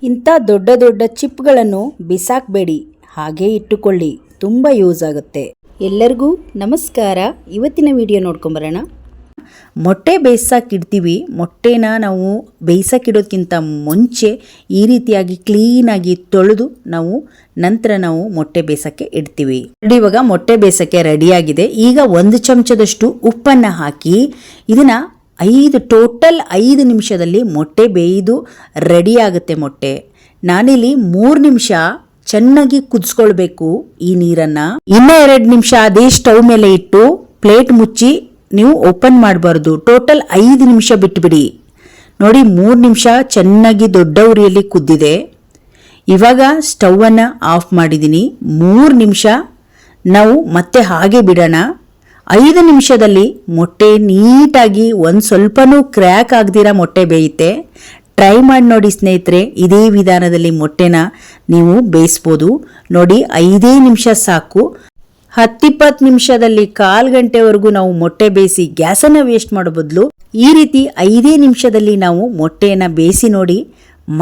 ಇಂಥ ದೊಡ್ಡ ದೊಡ್ಡ ಚಿಪ್ಗಳನ್ನು ಬಿಸಾಕಬೇಡಿ, ಹಾಗೇ ಇಟ್ಟುಕೊಳ್ಳಿ, ತುಂಬ ಯೂಸ್ ಆಗುತ್ತೆ. ಎಲ್ಲರಿಗೂ ನಮಸ್ಕಾರ. ಇವತ್ತಿನ ವಿಡಿಯೋ ನೋಡ್ಕೊಂಬರೋಣ. ಮೊಟ್ಟೆ ಬೇಯಿಸೋಕ್ಕಿಡ್ತೀವಿ. ಮೊಟ್ಟೆನ ನಾವು ಬೇಯಿಸೋಕ್ಕಿಡೋದಕ್ಕಿಂತ ಮುಂಚೆ ಈ ರೀತಿಯಾಗಿ ಕ್ಲೀನಾಗಿ ತೊಳೆದು ನಂತರ ನಾವು ಮೊಟ್ಟೆ ಬೇಯಿಸೋಕ್ಕೆ ಇಡ್ತೀವಿ. ಇವಾಗ ಮೊಟ್ಟೆ ಬೇಯಿಸೋಕ್ಕೆ ರೆಡಿಯಾಗಿದೆ. ಈಗ 1 ಚಮಚದಷ್ಟು ಉಪ್ಪನ್ನು ಹಾಕಿ ಇದನ್ನು ಟೋಟಲ್ 5 ನಿಮಿಷದಲ್ಲಿ ಮೊಟ್ಟೆ ಬೇಯ್ದು ರೆಡಿ ಆಗುತ್ತೆ. ಮೊಟ್ಟೆ ನಾನಿಲ್ಲಿ 3 ನಿಮಿಷ ಚೆನ್ನಾಗಿ ಕುದಿಸ್ಕೊಳ್ಬೇಕು ಈ ನೀರನ್ನು. ಇನ್ನೂ 2 ನಿಮಿಷ ಅದೇ ಸ್ಟವ್ ಮೇಲೆ ಇಟ್ಟು ಪ್ಲೇಟ್ ಮುಚ್ಚಿ ನೀವು ಓಪನ್ ಮಾಡಬಾರ್ದು. ಟೋಟಲ್ 5 ನಿಮಿಷ ಬಿಟ್ಟುಬಿಡಿ. ನೋಡಿ, 3 ನಿಮಿಷ ಚೆನ್ನಾಗಿ ದೊಡ್ಡ ಉರಿಯಲ್ಲಿ ಕುದ್ದಿದೆ. ಇವಾಗ ಸ್ಟವನ್ನು ಆಫ್ ಮಾಡಿದ್ದೀನಿ. 3 ನಿಮಿಷ ನಾವು ಮತ್ತೆ ಹಾಗೆ ಬಿಡೋಣ. 5 ನಿಮಿಷದಲ್ಲಿ ಮೊಟ್ಟೆ ನೀಟಾಗಿ ಒಂದು ಸ್ವಲ್ಪನೂ ಕ್ರ್ಯಾಕ್ ಆಗದಿರ ಮೊಟ್ಟೆ ಬೇಯುತ್ತೆ. ಟ್ರೈ ಮಾಡಿ ನೋಡಿ ಸ್ನೇಹಿತರೆ. ಇದೇ ವಿಧಾನದಲ್ಲಿ ಮೊಟ್ಟೆನ ನೀವು ಬೇಯಿಸ್ಬೋದು. ನೋಡಿ, 5 ನಿಮಿಷ ಸಾಕು. 10-20 ನಿಮಿಷದಲ್ಲಿ 1/4 ಗಂಟೆವರೆಗೂ ನಾವು ಮೊಟ್ಟೆ ಬೇಯಿಸಿ ಗ್ಯಾಸನ್ನು ವೇಸ್ಟ್ ಮಾಡೋ ಬದಲು ಈ ರೀತಿ 5 ನಿಮಿಷದಲ್ಲಿ ನಾವು ಮೊಟ್ಟೆಯನ್ನು ಬೇಯಿಸಿ ನೋಡಿ.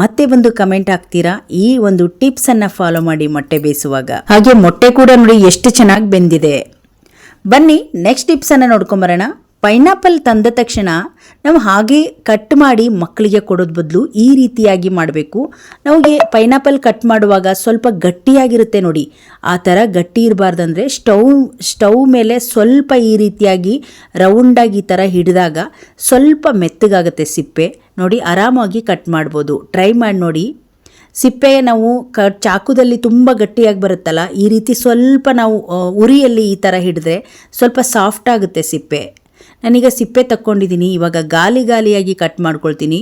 ಮತ್ತೆ ಬಂದು ಕಮೆಂಟ್ ಹಾಕ್ತೀರಾ. ಈ ಒಂದು ಟಿಪ್ಸನ್ನು ಫಾಲೋ ಮಾಡಿ ಮೊಟ್ಟೆ ಬೇಯಿಸುವಾಗ. ಹಾಗೆ ಮೊಟ್ಟೆ ಕೂಡ ನೋಡಿ ಎಷ್ಟು ಚೆನ್ನಾಗಿ ಬೆಂದಿದೆ. ಬನ್ನಿ ನೆಕ್ಸ್ಟ್ ಟಿಪ್ಸನ್ನು ನೋಡ್ಕೊಂಬರೋಣ. ಪೈನಾಪಲ್ ತಂದ ತಕ್ಷಣ ನಾವು ಹಾಗೆ ಕಟ್ ಮಾಡಿ ಮಕ್ಕಳಿಗೆ ಕೊಡೋದು ಬದಲು ಈ ರೀತಿಯಾಗಿ ಮಾಡಬೇಕು. ನಮಗೆ ಪೈನಾಪಲ್ ಕಟ್ ಮಾಡುವಾಗ ಸ್ವಲ್ಪ ಗಟ್ಟಿಯಾಗಿರುತ್ತೆ ನೋಡಿ. ಆ ಥರ ಗಟ್ಟಿ ಇರಬಾರ್ದಂದ್ರೆ ಸ್ಟವ್ ಮೇಲೆ ಸ್ವಲ್ಪ ಈ ರೀತಿಯಾಗಿ ರೌಂಡಾಗಿ ಈ ಥರ ಹಿಡಿದಾಗ ಸ್ವಲ್ಪ ಮೆತ್ತಗಾಗುತ್ತೆ ಸಿಪ್ಪೆ. ನೋಡಿ, ಆರಾಮಾಗಿ ಕಟ್ ಮಾಡ್ಬೋದು. ಟ್ರೈ ಮಾಡಿ ನೋಡಿ. ಸಿಪ್ಪೆ ನಾವು ಚಾಕುದಲ್ಲಿ ತುಂಬ ಗಟ್ಟಿಯಾಗಿ ಬರುತ್ತಲ್ಲ, ಈ ರೀತಿ ಸ್ವಲ್ಪ ನಾವು ಉರಿಯಲ್ಲಿ ಈ ಥರ ಹಿಡಿದ್ರೆ ಸ್ವಲ್ಪ ಸಾಫ್ಟ್ ಆಗುತ್ತೆ ಸಿಪ್ಪೆ. ನಾನೀಗ ಸಿಪ್ಪೆ ತಕ್ಕೊಂಡಿದ್ದೀನಿ. ಇವಾಗ ಗಾಲಿಯಾಗಿ ಕಟ್ ಮಾಡ್ಕೊಳ್ತೀನಿ.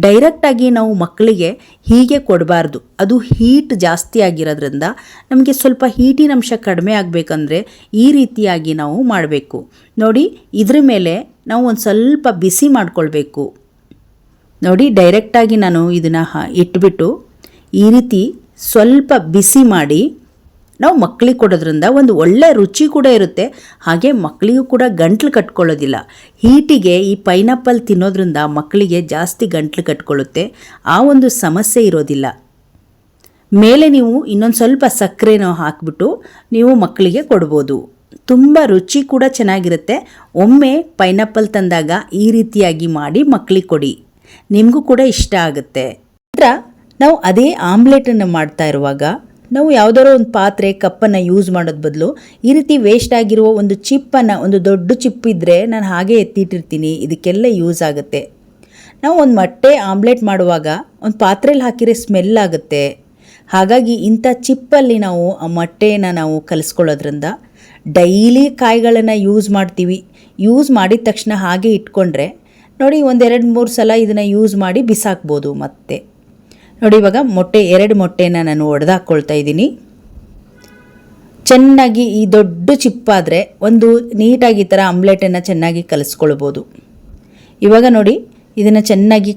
ಡೈರೆಕ್ಟಾಗಿ ನಾವು ಮಕ್ಕಳಿಗೆ ಹೀಗೆ ಕೊಡಬಾರ್ದು. ಅದು ಹೀಟ್ ಜಾಸ್ತಿ ಆಗಿರೋದ್ರಿಂದ ನಮಗೆ ಸ್ವಲ್ಪ ಹೀಟಿನ ಅಂಶ ಕಡಿಮೆ ಆಗಬೇಕಂದ್ರೆ ಈ ರೀತಿಯಾಗಿ ನಾವು ಮಾಡಬೇಕು. ನೋಡಿ, ಇದ್ರ ಮೇಲೆ ನಾವು ಒಂದು ಸ್ವಲ್ಪ ಬಿಸಿ ಮಾಡ್ಕೊಳ್ಬೇಕು. ನೋಡಿ, ಡೈರೆಕ್ಟಾಗಿ ನಾನು ಇದನ್ನು ಇಟ್ಬಿಟ್ಟು ಈ ರೀತಿ ಸ್ವಲ್ಪ ಬಿಸಿ ಮಾಡಿ ನಾವು ಮಕ್ಕಳಿಗೆ ಕೊಡೋದ್ರಿಂದ ಒಂದು ಒಳ್ಳೆ ರುಚಿ ಕೂಡ ಇರುತ್ತೆ. ಹಾಗೆ ಮಕ್ಕಳಿಗೂ ಕೂಡ ಗಂಟ್ಲು ಕಟ್ಕೊಳ್ಳೋದಿಲ್ಲ. ಹೀಟಿಗೆ ಈ ಪೈನಾಪಲ್ ತಿನ್ನೋದ್ರಿಂದ ಮಕ್ಕಳಿಗೆ ಜಾಸ್ತಿ ಗಂಟ್ಲು ಕಟ್ಕೊಳ್ಳುತ್ತೆ. ಆ ಒಂದು ಸಮಸ್ಯೆ ಇರೋದಿಲ್ಲ. ಮೇಲೆ ನೀವು ಇನ್ನೊಂದು ಸ್ವಲ್ಪ ಸಕ್ಕರೆನೋ ಹಾಕಿಬಿಟ್ಟು ನೀವು ಮಕ್ಕಳಿಗೆ ಕೊಡ್ಬೋದು. ತುಂಬ ರುಚಿ ಕೂಡ ಚೆನ್ನಾಗಿರುತ್ತೆ. ಒಮ್ಮೆ ಪೈನಾಪಲ್ ತಂದಾಗ ಈ ರೀತಿಯಾಗಿ ಮಾಡಿ ಮಕ್ಕಳಿಗೆ ಕೊಡಿ, ನಿಮಗೂ ಕೂಡ ಇಷ್ಟ ಆಗುತ್ತೆ. ನಂತರ ನಾವು ಅದೇ ಆಮ್ಲೆಟನ್ನು ಮಾಡ್ತಾ ಇರುವಾಗ ನಾವು ಯಾವುದಾರೋ ಒಂದು ಪಾತ್ರೆ ಕಪ್ಪನ್ನು ಯೂಸ್ ಮಾಡೋದು ಬದಲು ಈ ರೀತಿ ವೇಸ್ಟ್ ಆಗಿರುವ ಒಂದು ಚಿಪ್ಪನ್ನು, ಒಂದು ದೊಡ್ಡ ಚಿಪ್ ಇದ್ದರೆ ನಾನು ಹಾಗೆ ಎತ್ತಿಟ್ಟಿರ್ತೀನಿ. ಇದಕ್ಕೆಲ್ಲ ಯೂಸ್ ಆಗುತ್ತೆ. ನಾವು ಒಂದು ಮೊಟ್ಟೆ ಆಮ್ಲೆಟ್ ಮಾಡುವಾಗ ಒಂದು ಪಾತ್ರೆಯಲ್ಲಿ ಹಾಕಿದ್ರೆ ಸ್ಮೆಲ್ ಆಗುತ್ತೆ. ಹಾಗಾಗಿ ಇಂಥ ಚಿಪ್ಪಲ್ಲಿ ನಾವು ಆ ಮೊಟ್ಟೆಯನ್ನು ನಾವು ಕಲಿಸ್ಕೊಳ್ಳೋದ್ರಿಂದ ಡೈಲಿ ಕಾಯಿಗಳನ್ನು ಯೂಸ್ ಮಾಡ್ತೀವಿ. ಯೂಸ್ ಮಾಡಿದ ತಕ್ಷಣ ಹಾಗೆ ಇಟ್ಕೊಂಡ್ರೆ ನೋಡಿ, 1-2-3 ಸಲ ಇದನ್ನು ಯೂಸ್ ಮಾಡಿ ಬಿಸಾಕ್ಬೋದು. ಮತ್ತೆ ನೋಡಿ, ಇವಾಗ 2 ಮೊಟ್ಟೆನ ನಾನು ಒಡೆದಾಕ್ಕೊಳ್ತಾ ಇದ್ದೀನಿ. ಚೆನ್ನಾಗಿ ಈ ದೊಡ್ಡ ಚಿಪ್ಪಾದರೆ ಒಂದು ನೀಟಾಗಿ ಈ ಥರ ಆಮ್ಲೆಟನ್ನು ಚೆನ್ನಾಗಿ ಕಲಿಸ್ಕೊಳ್ಬೋದು. ಇವಾಗ ನೋಡಿ, ಇದನ್ನು ಚೆನ್ನಾಗಿ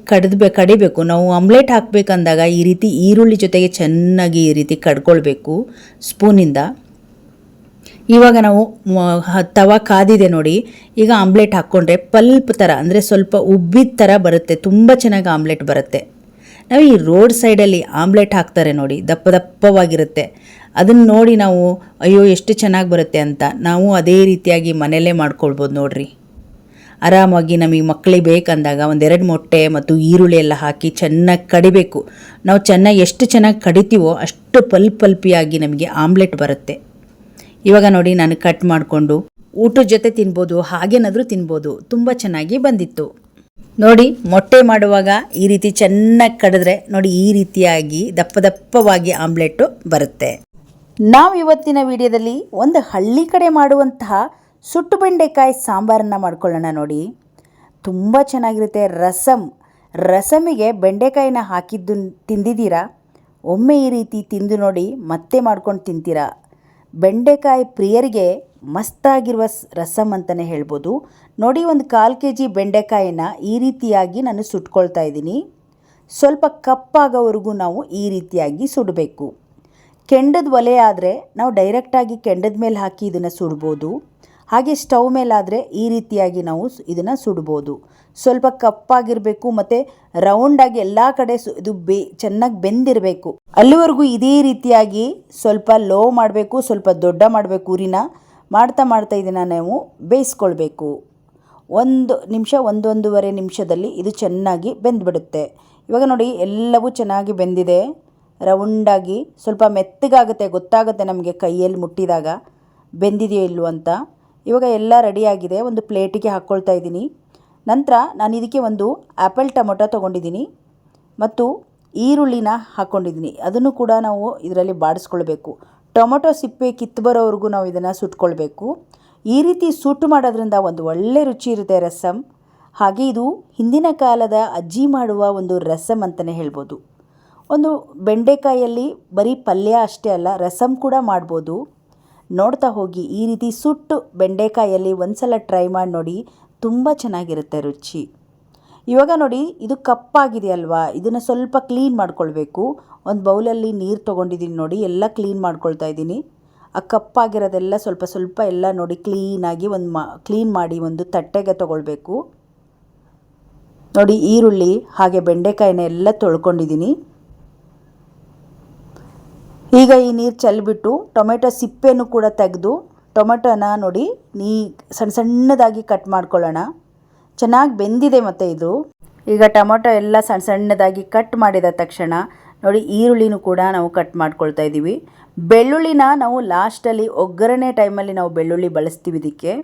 ಕಡಿಬೇಕು. ನಾವು ಆಮ್ಲೆಟ್ ಹಾಕಬೇಕಂದಾಗ ಈ ರೀತಿ ಈರುಳ್ಳಿ ಜೊತೆಗೆ ಚೆನ್ನಾಗಿ ಈ ರೀತಿ ಕಡ್ಕೊಳ್ಬೇಕು ಸ್ಪೂನಿಂದ. ಇವಾಗ ನಾವು ತವಾ ಕಾದಿದೆ ನೋಡಿ. ಈಗ ಆಮ್ಲೆಟ್ ಹಾಕ್ಕೊಂಡ್ರೆ ಪಲ್ಪ್ ಥರ, ಅಂದರೆ ಸ್ವಲ್ಪ ಉಬ್ಬಿದ ಥರ ಬರುತ್ತೆ. ತುಂಬ ಚೆನ್ನಾಗಿ ಆಮ್ಲೆಟ್ ಬರುತ್ತೆ. ನಾವು ಈ ರೋಡ್ ಸೈಡಲ್ಲಿ ಆಮ್ಲೆಟ್ ಹಾಕ್ತಾರೆ ನೋಡಿ, ದಪ್ಪವಾಗಿರುತ್ತೆ. ಅದನ್ನು ನೋಡಿ ನಾವು ಅಯ್ಯೋ ಎಷ್ಟು ಚೆನ್ನಾಗಿ ಬರುತ್ತೆ ಅಂತ ನಾವು ಅದೇ ರೀತಿಯಾಗಿ ಮನೆಯಲ್ಲೇ ಮಾಡ್ಕೊಳ್ಬೋದು ನೋಡ್ರಿ. ಆರಾಮಾಗಿ ನಮಗೆ ಮಕ್ಕಳಿಗೆ ಬೇಕಂದಾಗ 1-2 ಮೊಟ್ಟೆ ಮತ್ತು ಈರುಳ್ಳಿ ಎಲ್ಲ ಹಾಕಿ ಚೆನ್ನಾಗಿ ಕಡಿಬೇಕು. ನಾವು ಎಷ್ಟು ಚೆನ್ನಾಗಿ ಕಡಿತೀವೋ ಅಷ್ಟು ಪಲ್ಪಿಯಾಗಿ ನಮಗೆ ಆಮ್ಲೆಟ್ ಬರುತ್ತೆ. ಇವಾಗ ನೋಡಿ, ನಾನು ಕಟ್ ಮಾಡಿಕೊಂಡು ಊಟದ ಜೊತೆ ತಿನ್ಬೋದು, ಹಾಗೇನಾದರೂ ತಿನ್ಬೋದು. ತುಂಬ ಚೆನ್ನಾಗಿ ಬಂದಿತ್ತು. ನೋಡಿ, ಮೊಟ್ಟೆ ಮಾಡುವಾಗ ಈ ರೀತಿ ಚೆನ್ನಾಗಿ ಕಡಿದ್ರೆ ನೋಡಿ ಈ ರೀತಿಯಾಗಿ ದಪ್ಪವಾಗಿ ಆಮ್ಲೆಟ್ಟು ಬರುತ್ತೆ. ನಾವು ಇವತ್ತಿನ ವಿಡಿಯೋದಲ್ಲಿ ಒಂದು ಹಳ್ಳಿ ಕಡೆ ಮಾಡುವಂತಹ ಸುಟ್ಟು ಬೆಂಡೆಕಾಯಿ ಸಾಂಬಾರನ್ನು ಮಾಡ್ಕೊಳ್ಳೋಣ. ನೋಡಿ, ತುಂಬ ಚೆನ್ನಾಗಿರುತ್ತೆ. ರಸಮಿಗೆ ಬೆಂಡೆಕಾಯಿನ ಹಾಕಿದ್ದು ತಿಂದಿದ್ದೀರಾ? ಒಮ್ಮೆ ಈ ರೀತಿ ತಿಂದು ನೋಡಿ, ಮತ್ತೆ ಮಾಡ್ಕೊಂಡು ತಿಂತೀರಾ. ಬೆಂಡೆಕಾಯಿ ಪ್ರಿಯರಿಗೆ ಮಸ್ತಾಗಿರುವ ರಸಮ್ ಅಂತಲೇ ಹೇಳ್ಬೋದು. ನೋಡಿ, ಒಂದು 1/4 kg ಬೆಂಡೆಕಾಯಿನ ಈ ರೀತಿಯಾಗಿ ನಾನು ಸುಟ್ಕೊಳ್ತಾ ಇದ್ದೀನಿ. ಸ್ವಲ್ಪ ಕಪ್ಪಾಗೋವರೆಗೂ ನಾವು ಈ ರೀತಿಯಾಗಿ ಸುಡಬೇಕು. ಕೆಂಡದ ಒಲೆ ಆದರೆ ನಾವು ಡೈರೆಕ್ಟಾಗಿ ಕೆಂಡದ ಮೇಲೆ ಹಾಕಿ ಇದನ್ನು ಸುಡ್ಬೋದು. ಹಾಗೆ ಸ್ಟವ್ ಮೇಲಾದರೆ ಈ ರೀತಿಯಾಗಿ ನಾವು ಇದನ್ನು ಸುಡ್ಬೋದು. ಸ್ವಲ್ಪ ಕಪ್ಪಾಗಿರಬೇಕು ಮತ್ತು ರೌಂಡಾಗಿ ಎಲ್ಲ ಕಡೆ ಇದು ಚೆನ್ನಾಗಿ ಬೆಂದಿರಬೇಕು. ಅಲ್ಲಿವರೆಗೂ ಇದೇ ರೀತಿಯಾಗಿ ಸ್ವಲ್ಪ ಲೋ ಮಾಡಬೇಕು, ಸ್ವಲ್ಪ ದೊಡ್ಡ ಮಾಡಬೇಕು ಉರಿನ. ಮಾಡ್ತಾ ಇದನ್ನು ನಾವು ಬೇಯಿಸ್ಕೊಳ್ಬೇಕು. 1 ನಿಮಿಷ 1-1.5 ನಿಮಿಷದಲ್ಲಿ ಇದು ಚೆನ್ನಾಗಿ ಬೆಂದುಬಿಡುತ್ತೆ. ಇವಾಗ ನೋಡಿ ಎಲ್ಲವೂ ಚೆನ್ನಾಗಿ ಬೆಂದಿದೆ. ರೌಂಡಾಗಿ ಸ್ವಲ್ಪ ಮೆತ್ತಗಾಗುತ್ತೆ, ಗೊತ್ತಾಗುತ್ತೆ ನಮಗೆ ಕೈಯಲ್ಲಿ ಮುಟ್ಟಿದಾಗ ಬೆಂದಿದೆಯೋ ಇಲ್ಲವೋ ಅಂತ. ಇವಾಗ ಎಲ್ಲ ರೆಡಿಯಾಗಿದೆ. ಒಂದು ಪ್ಲೇಟಿಗೆ ಹಾಕ್ಕೊಳ್ತಾ ಇದ್ದೀನಿ. ನಂತರ ನಾನು ಇದಕ್ಕೆ ಒಂದು ಆ್ಯಪಲ್ ಟೊಮೊಟೊ ತೊಗೊಂಡಿದ್ದೀನಿ ಮತ್ತು ಈರುಳ್ಳಿನ ಹಾಕ್ಕೊಂಡಿದ್ದೀನಿ. ಅದನ್ನು ಕೂಡ ನಾವು ಇದರಲ್ಲಿ ಬಾಡಿಸ್ಕೊಳ್ಬೇಕು. ಟೊಮೊಟೊ ಸಿಪ್ಪೆ ಕಿತ್ತು ಬರೋವರೆಗೂ ನಾವು ಇದನ್ನು ಸುಟ್ಕೊಳ್ಬೇಕು. ಈ ರೀತಿ ಸುಟ್ಟು ಮಾಡೋದ್ರಿಂದ ಒಂದು ಒಳ್ಳೆ ರುಚಿ ಇರುತ್ತೆ ರಸಮ್. ಹಾಗೆ ಇದು ಹಿಂದಿನ ಕಾಲದ ಅಜ್ಜಿ ಮಾಡುವ ಒಂದು ರಸಮ್ ಅಂತಲೇ ಹೇಳ್ಬೋದು. ಒಂದು ಬೆಂಡೆಕಾಯಲ್ಲಿ ಬರೀ ಪಲ್ಯ ಅಷ್ಟೇ ಅಲ್ಲ, ರಸಮ್ ಕೂಡ ಮಾಡ್ಬೋದು. ನೋಡ್ತಾ ಹೋಗಿ. ಈ ರೀತಿ ಸುಟ್ಟು ಬೆಂಡೆಕಾಯಲ್ಲಿ ಒಂದ್ಸಲ ಟ್ರೈ ಮಾಡಿ ನೋಡಿ, ತುಂಬ ಚೆನ್ನಾಗಿರುತ್ತೆ ರುಚಿ. ಇವಾಗ ನೋಡಿ ಇದು ಕಪ್ಪಾಗಿದೆ ಅಲ್ವಾ, ಇದನ್ನು ಸ್ವಲ್ಪ ಕ್ಲೀನ್ ಮಾಡ್ಕೊಳ್ಬೇಕು. ಒಂದು ಬೌಲಲ್ಲಿ ನೀರು ತೊಗೊಂಡಿದ್ದೀನಿ ನೋಡಿ, ಎಲ್ಲ ಕ್ಲೀನ್ ಮಾಡ್ಕೊಳ್ತಾ ಇದ್ದೀನಿ. ಆ ಕಪ್ಪಾಗಿರೋದೆಲ್ಲ ಸ್ವಲ್ಪ ಎಲ್ಲ ನೋಡಿ ಕ್ಲೀನಾಗಿ ಕ್ಲೀನ್ ಮಾಡಿ ಒಂದು ತಟ್ಟೆಗೆ ತೊಗೊಳ್ಬೇಕು. ನೋಡಿ ಈರುಳ್ಳಿ ಹಾಗೆ ಬೆಂಡೆಕಾಯಿನ ಎಲ್ಲ ತೊಳ್ಕೊಂಡಿದ್ದೀನಿ. ಈಗ ಈ ನೀರು ಚೆಲ್ಲಿಬಿಟ್ಟು ಟೊಮೆಟೊ ಸಿಪ್ಪೆನೂ ಕೂಡ ತೆಗೆದು ಟೊಮೆಟೊನ ನೋಡಿ ಸಣ್ಣದಾಗಿ ಕಟ್ ಮಾಡ್ಕೊಳ್ಳೋಣ. ಚೆನ್ನಾಗಿ ಬೆಂದಿದೆ ಮತ್ತು ಇದು. ಈಗ ಟೊಮೆಟೊ ಎಲ್ಲ ಸಣ್ಣದಾಗಿ ಕಟ್ ಮಾಡಿದ ತಕ್ಷಣ ನೋಡಿ ಈರುಳ್ಳಿನೂ ಕೂಡ ನಾವು ಕಟ್ ಮಾಡ್ಕೊಳ್ತಾ ಇದ್ದೀವಿ. ಬೆಳ್ಳುಳ್ಳಿನ ನಾವು ಲಾಸ್ಟಲ್ಲಿ ಒಗ್ಗರಣೆ ಟೈಮಲ್ಲಿ ನಾವು ಬೆಳ್ಳುಳ್ಳಿ ಬಳಸ್ತೀವಿ ಇದಕ್ಕೆ.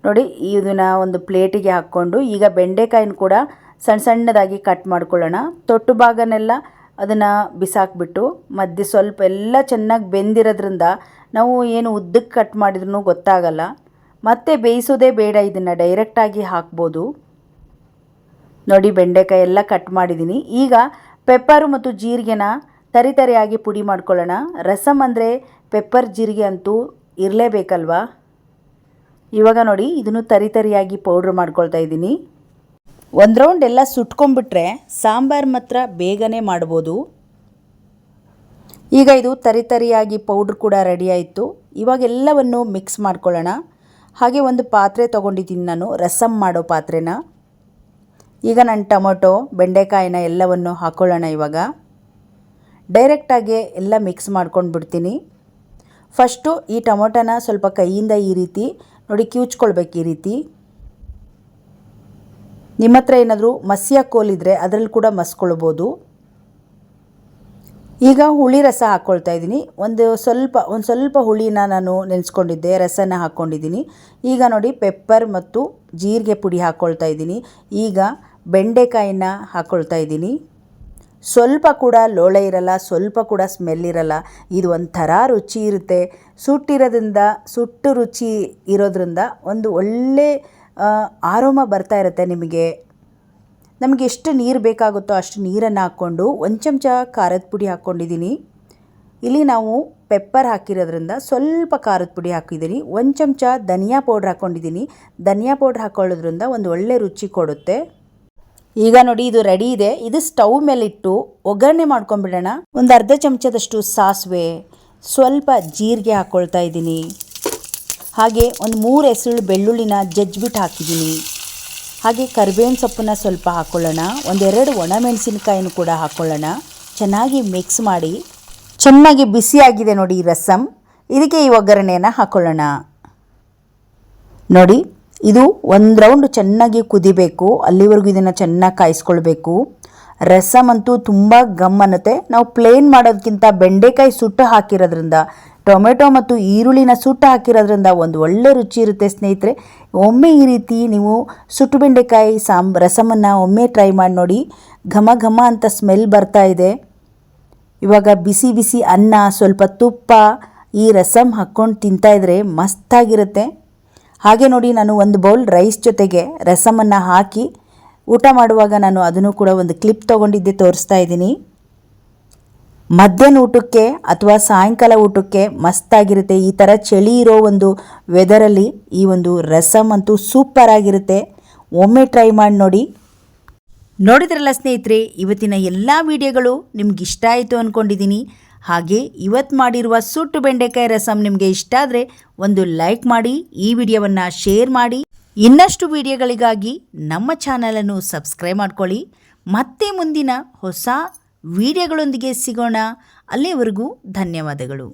ನೋಡಿ ಇದನ್ನು ಒಂದು ಪ್ಲೇಟಿಗೆ ಹಾಕ್ಕೊಂಡು ಈಗ ಬೆಂಡೆಕಾಯಿನ ಕೂಡ ಸಣ್ಣದಾಗಿ ಕಟ್ ಮಾಡ್ಕೊಳ್ಳೋಣ. ತೊಟ್ಟು ಭಾಗನೆಲ್ಲ ಅದನ್ನು ಬಿಸಾಕ್ಬಿಟ್ಟು ಮಧ್ಯೆ ಸ್ವಲ್ಪ ಎಲ್ಲ ಚೆನ್ನಾಗಿ ಬೆಂದಿರೋದ್ರಿಂದ ನಾವು ಏನು ಉದ್ದಕ್ಕೆ ಕಟ್ ಮಾಡಿದ್ರೂ ಗೊತ್ತಾಗಲ್ಲ. ಮತ್ತೆ ಬೇಯಿಸೋದೇ ಬೇಡ, ಇದನ್ನು ಡೈರೆಕ್ಟಾಗಿ ಹಾಕ್ಬೋದು. ನೋಡಿ ಬೆಂಡೆಕಾಯಿ ಎಲ್ಲ ಕಟ್ ಮಾಡಿದ್ದೀನಿ. ಈಗ ಪೆಪ್ಪರು ಮತ್ತು ಜೀರಿಗೆನ ತರಿಯಾಗಿ ಪುಡಿ ಮಾಡ್ಕೊಳ್ಳೋಣ. ರಸಮ್ ಅಂದರೆ ಪೆಪ್ಪರ್ ಜೀರಿಗೆ ಅಂತೂ ಇರಲೇಬೇಕಲ್ವಾ. ಇವಾಗ ನೋಡಿ ಇದನ್ನು ತರಿಯಾಗಿ ಪೌಡ್ರ್ ಮಾಡ್ಕೊಳ್ತಾ ಇದ್ದೀನಿ. ಒಂದು ರೌಂಡ್ ಎಲ್ಲ ಸುಟ್ಕೊಂಡ್ಬಿಟ್ರೆ ಸಾಂಬಾರು ಮಾತ್ರ ಬೇಗನೆ ಮಾಡ್ಬೋದು. ಈಗ ಇದು ತರಿಯಾಗಿ ಪೌಡ್ರ್ ಕೂಡ ರೆಡಿ ಆಯಿತು. ಇವಾಗ ಎಲ್ಲವನ್ನು ಮಿಕ್ಸ್ ಮಾಡ್ಕೊಳ್ಳೋಣ. ಹಾಗೆ ಒಂದು ಪಾತ್ರೆ ತೊಗೊಂಡಿದ್ದೀನಿ ನಾನು, ರಸಮ್ ಮಾಡೋ ಪಾತ್ರೆನ. ಈಗ ನಾನು ಟೊಮೊಟೊ ಬೆಂಡೆಕಾಯಿನ ಎಲ್ಲವನ್ನು ಹಾಕ್ಕೊಳ್ಳೋಣ. ಇವಾಗ ಡೈರೆಕ್ಟಾಗಿ ಎಲ್ಲ ಮಿಕ್ಸ್ ಮಾಡ್ಕೊಂಡು ಬಿಡ್ತೀನಿ. ಫಸ್ಟು ಈ ಟೊಮೊಟೊನ ಸ್ವಲ್ಪ ಕೈಯಿಂದ ಈ ರೀತಿ ನೋಡಿ ಕಿವುಚ್ಕೊಳ್ಬೇಕು. ಈ ರೀತಿ ನಿಮ್ಮ ಹತ್ರ ಏನಾದರೂ ಮಸಿಯ ಕೋಲಿದ್ರೆ ಅದರಲ್ಲಿ ಕೂಡ ಮಸ್ಕೊಳ್ಬೋದು. ಈಗ ಹುಳಿ ರಸ ಹಾಕ್ಕೊಳ್ತಾ ಇದ್ದೀನಿ. ಒಂದು ಸ್ವಲ್ಪ ಹುಳಿನ ನಾನು ನೆನೆಸ್ಕೊಂಡಿದ್ದೆ, ರಸನ ಹಾಕ್ಕೊಂಡಿದ್ದೀನಿ. ಈಗ ನೋಡಿ ಪೆಪ್ಪರ್ ಮತ್ತು ಜೀರಿಗೆ ಪುಡಿ ಹಾಕ್ಕೊಳ್ತಾ ಇದ್ದೀನಿ. ಈಗ ಬೆಂಡೆಕಾಯಿನ ಹಾಕ್ಕೊಳ್ತಾ ಇದ್ದೀನಿ. ಸ್ವಲ್ಪ ಕೂಡ ಲೋಳೆ ಇರಲ್ಲ, ಸ್ವಲ್ಪ ಕೂಡ ಸ್ಮೆಲ್ ಇರಲ್ಲ. ಇದು ಒಂಥರ ರುಚಿ ಇರುತ್ತೆ. ಸುಟ್ಟು ರುಚಿ ಇರೋದ್ರಿಂದ ಒಂದು ಒಳ್ಳೆ ಆರೋಮ ಬರ್ತಾ ಇರುತ್ತೆ ನಿಮಗೆ. ನಮಗೆ ಎಷ್ಟು ನೀರು ಬೇಕಾಗುತ್ತೋ ಅಷ್ಟು ನೀರನ್ನು ಹಾಕ್ಕೊಂಡು 1 ಚಮಚ ಖಾರದ ಪುಡಿ ಹಾಕ್ಕೊಂಡಿದ್ದೀನಿ. ಇಲ್ಲಿ ನಾವು ಪೆಪ್ಪರ್ ಹಾಕಿರೋದ್ರಿಂದ ಸ್ವಲ್ಪ ಖಾರದ ಪುಡಿ ಹಾಕಿದ್ದೀನಿ. 1 ಚಮಚ ಧನಿಯಾ ಪೌಡ್ರ್ ಹಾಕ್ಕೊಂಡಿದ್ದೀನಿ. ಧನಿಯಾ ಪೌಡ್ರ್ ಹಾಕೊಳ್ಳೋದ್ರಿಂದ ಒಂದು ಒಳ್ಳೆ ರುಚಿ ಕೊಡುತ್ತೆ. ಈಗ ನೋಡಿ ಇದು ರೆಡಿ ಇದೆ. ಇದು ಸ್ಟವ್ ಮೇಲಿಟ್ಟು ಒಗ್ಗರಣೆ ಮಾಡ್ಕೊಂಡ್ಬಿಡೋಣ. ಒಂದು ಅರ್ಧ ಚಮಚದಷ್ಟು ಸಾಸಿವೆ, ಸ್ವಲ್ಪ ಜೀರಿಗೆ ಹಾಕ್ಕೊಳ್ತಾ ಇದ್ದೀನಿ. ಹಾಗೆ ಒಂದು 3 ಎಸಳು ಬೆಳ್ಳುಳ್ಳಿನ ಜಜ್ಜಿಬಿಟ್ಟು ಹಾಕಿದ್ದೀನಿ. ಹಾಗೆ ಕರಿಬೇವಿನ ಸೊಪ್ಪನ್ನ ಸ್ವಲ್ಪ ಹಾಕ್ಕೊಳ್ಳೋಣ. 1-2 ಒಣಮೆಣಸಿನಕಾಯಿನೂ ಕೂಡ ಹಾಕ್ಕೊಳ್ಳೋಣ. ಚೆನ್ನಾಗಿ ಮಿಕ್ಸ್ ಮಾಡಿ. ಚೆನ್ನಾಗಿ ಬಿಸಿಯಾಗಿದೆ ನೋಡಿ ಈ ರಸಮ್. ಇದಕ್ಕೆ ಈ ಒಗ್ಗರಣೆಯನ್ನು ಹಾಕ್ಕೊಳ್ಳೋಣ. ನೋಡಿ ಇದು 1 ರೌಂಡ್ ಚೆನ್ನಾಗಿ ಕುದಿಬೇಕು. ಅಲ್ಲಿವರೆಗೂ ಇದನ್ನು ಚೆನ್ನಾಗಿ ಕಾಯಿಸ್ಕೊಳ್ಬೇಕು. ರಸಮ್ ಅಂತೂ ತುಂಬ ಗಮ್ ಅನ್ನುತ್ತೆ. ನಾವು ಪ್ಲೇನ್ ಮಾಡೋದಕ್ಕಿಂತ ಬೆಂಡೆಕಾಯಿ ಸುಟ್ಟು ಹಾಕಿರೋದ್ರಿಂದ, ಟೊಮೆಟೊ ಮತ್ತು ಈರುಳ್ಳಿನ ಸುಟ್ಟು ಹಾಕಿರೋದ್ರಿಂದ ಒಂದು ಒಳ್ಳೆ ರುಚಿ ಇರುತ್ತೆ ಸ್ನೇಹಿತರೆ. ಒಮ್ಮೆ ಈ ರೀತಿ ನೀವು ಸುಟ್ಟು ಬೆಂಡೆಕಾಯಿ ರಸಮನ್ನು ಒಮ್ಮೆ ಟ್ರೈ ಮಾಡಿ ನೋಡಿ. ಘಮ ಘಮ ಅಂತ ಸ್ಮೆಲ್ ಬರ್ತಾ ಇದೆ. ಇವಾಗ ಬಿಸಿ ಬಿಸಿ ಅನ್ನ, ಸ್ವಲ್ಪ ತುಪ್ಪ, ಈ ರಸಮ್ ಹಾಕ್ಕೊಂಡು ತಿಂತಾಯಿದ್ರೆ ಮಸ್ತಾಗಿರುತ್ತೆ. ಹಾಗೆ ನೋಡಿ ನಾನು ಒಂದು ಬೌಲ್ ರೈಸ್ ಜೊತೆಗೆ ರಸಮನ್ನು ಹಾಕಿ ಊಟ ಮಾಡುವಾಗ ನಾನು ಅದನ್ನು ಕೂಡ ಒಂದು ಕ್ಲಿಪ್ ತೊಗೊಂಡಿದ್ದೆ ತೋರಿಸ್ತಾ ಇದ್ದೀನಿ. ಮಧ್ಯಾಹ್ನ ಊಟಕ್ಕೆ ಅಥವಾ ಸಾಯಂಕಾಲ ಊಟಕ್ಕೆ ಮಸ್ತಾಗಿರುತ್ತೆ. ಈ ಥರ ಚಳಿ ಇರೋ ಒಂದು ವೆದರಲ್ಲಿ ಈ ಒಂದು ರಸಮ್ ಅಂತೂ ಸೂಪರ್ ಆಗಿರುತ್ತೆ. ಒಮ್ಮೆ ಟ್ರೈ ಮಾಡಿ ನೋಡಿ. ನೋಡಿದ್ರಲ್ಲ ಸ್ನೇಹಿತರೆ, ಇವತ್ತಿನ ಎಲ್ಲ ವಿಡಿಯೋಗಳು ನಿಮ್ಗೆ ಇಷ್ಟ ಆಯಿತು ಅಂದ್ಕೊಂಡಿದ್ದೀನಿ. ಹಾಗೆ ಇವತ್ತು ಮಾಡಿರುವ ಸುಟ್ಟು ಬೆಂಡೆಕಾಯಿ ರಸಂ ನಿಮಗೆ ಇಷ್ಟ ಆದರೆ ಒಂದು ಲೈಕ್ ಮಾಡಿ, ಈ ವಿಡಿಯೋವನ್ನು ಶೇರ್ ಮಾಡಿ. ಇನ್ನಷ್ಟು ವಿಡಿಯೋಗಳಿಗಾಗಿ ನಮ್ಮ ಚಾನಲನ್ನು ಸಬ್ಸ್ಕ್ರೈಬ್ ಮಾಡ್ಕೊಳ್ಳಿ. ಮತ್ತೆ ಮುಂದಿನ ಹೊಸ ವಿಡಿಯೋಗಳೊಂದಿಗೆ ಸಿಗೋಣ. ಅಲ್ಲಿವರೆಗೂ ಧನ್ಯವಾದಗಳು.